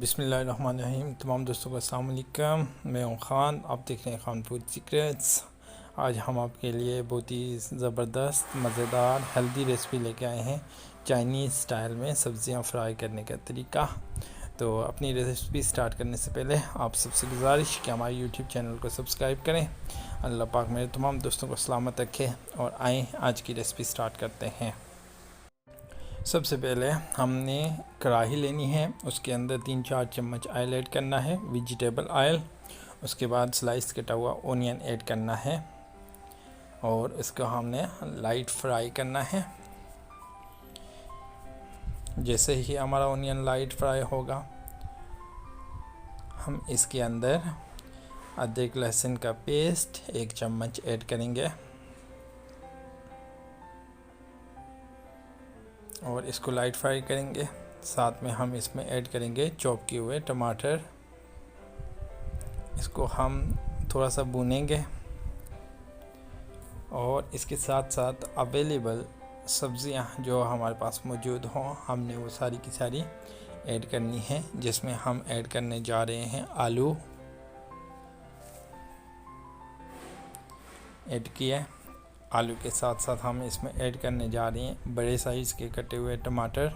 बिस्मिल्लाहिर्रहमानिर्रहीम। तमाम दोस्तों को अस्सलाम वालेकुम। मैं हूं ख़ान, आप देख रहे हैं ख़ान फूड सीक्रेट्स। आज हम आपके लिए बहुत ही ज़बरदस्त मज़ेदार हेल्दी रेसिपी लेके आए हैं, चाइनीज़ स्टाइल में सब्ज़ियां फ्राई करने का तरीका। तो अपनी रेसिपी स्टार्ट करने से पहले आप सबसे गुजारिश कि हमारे यूट्यूब चैनल को सब्सक्राइब करें। अल्लाह पाक मेरे तमाम दोस्तों को सलामत रखे और आएँ आज की रेसिपी स्टार्ट करते हैं। सबसे पहले हमने कढ़ाई लेनी है, उसके अंदर 3-4 चम्मच ऑयल ऐड करना है, वेजिटेबल ऑयल। उसके बाद स्लाइस कटा हुआ ओनियन ऐड करना है और इसको हमने लाइट फ्राई करना है। जैसे ही हमारा ओनियन लाइट फ्राई होगा, हम इसके अंदर अदरक लहसुन का पेस्ट 1 चम्मच ऐड करेंगे और इसको लाइट फ्राई करेंगे। साथ में हम इसमें ऐड करेंगे चॉप किए हुए टमाटर। इसको हम थोड़ा सा भूनेंगे और इसके साथ साथ अवेलेबल सब्ज़ियां जो हमारे पास मौजूद हों, हमने वो सारी की सारी ऐड करनी है। जिसमें हम ऐड करने जा रहे हैं आलू ऐड किए। आलू के साथ साथ हम इसमें ऐड करने जा रहे हैं बड़े साइज़ के कटे हुए टमाटर।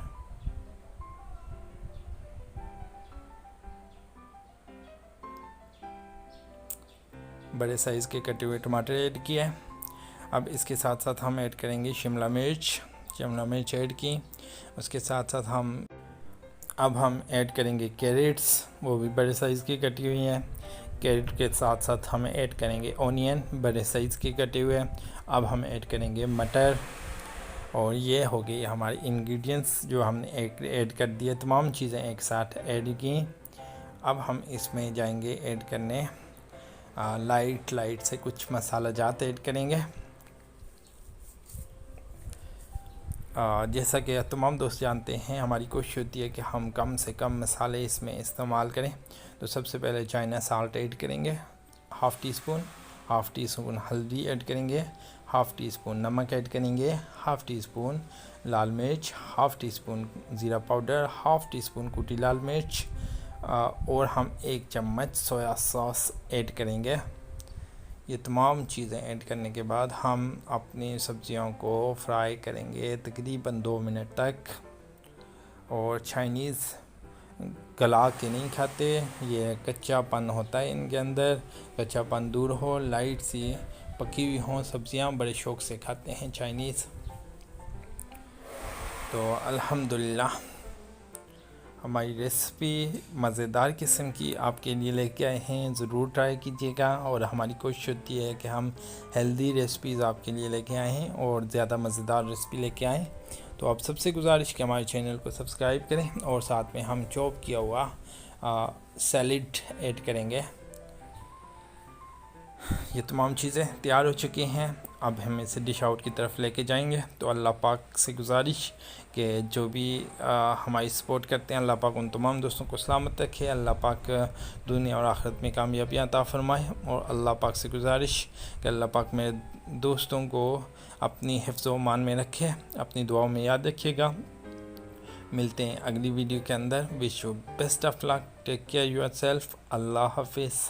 बड़े साइज़ के कटे हुए टमाटर ऐड किए। अब इसके साथ साथ हम ऐड करेंगे शिमला मिर्च ऐड की। उसके साथ साथ हम ऐड करेंगे कैरेट्स, वो भी बड़े साइज़ की कटी हुई हैं। कैरेट के साथ साथ हम ऐड करेंगे ओनियन, बड़े साइज़ के कटे हुए। अब हम ऐड करेंगे मटर। और ये हो गई हमारी इंग्रेडिएंट्स जो हमने ऐड कर दिए, तमाम चीज़ें एक साथ ऐड की। अब हम इसमें जाएंगे ऐड करने लाइट से कुछ मसाला जात ऐड करेंगे। जैसा कि तमाम दोस्त जानते हैं, हमारी कोशिश होती है कि हम कम से कम मसाले इसमें इस्तेमाल करें। तो सबसे पहले चाइना साल्ट ऐड करेंगे हाफ़ टी स्पून हल्दी ऐड करेंगे, हाफ़ टी स्पून नमक ऐड करेंगे, हाफ़ टी स्पून लाल मिर्च, हाफ़ टी स्पून ज़ीरा पाउडर, हाफ़ टी स्पून कुटी लाल मिर्च और हम 1 चम्मच सोया सॉस ऐड करेंगे। ये तमाम चीज़ें ऐड करने के बाद हम अपनी सब्ज़ियों को फ्राई करेंगे तकरीबन 2 मिनट तक। और चाइनीज़ गला के नहीं खाते, ये कच्चापन होता है इनके अंदर। कच्चापन दूर हो, लाइट सी पकी हुई हों सब्ज़ियां बड़े शौक़ से खाते हैं चाइनीज़। तो अल्हम्दुलिल्लाह हमारी रेसिपी मज़ेदार किस्म की आपके लिए लेके आए हैं, ज़रूर ट्राई कीजिएगा। और हमारी कोशिश होती है कि हम हेल्दी रेसिपीज़ आपके लिए लेके आए हैं और ज़्यादा मज़ेदार रेसिपी लेके आएँ। तो आप सबसे गुजारिश कि हमारे चैनल को सब्सक्राइब करें और साथ में हम चॉप किया हुआ सैलेड ऐड करेंगे। ये तमाम चीज़ें तैयार हो चुकी हैं। अब हम इसे डिश आउट की तरफ लेके जाएंगे। तो अल्लाह पाक से गुजारिश कि जो भी हमारी सपोर्ट करते हैं, अल्लाह पाक उन तमाम दोस्तों को सलामत रखे। अल्लाह पाक दुनिया और आखिरत में कामयाबियाँ अता फरमाए। और अल्लाह पाक से गुजारिश कि अल्लाह पाक मेरे दोस्तों को अपनी हिफ्ज़ व मान में रखे, अपनी दुआओं में याद रखिएगा। मिलते हैं अगली वीडियो के अंदर। Wish you best of luck, take care yourself. अल्लाह हाफिज़।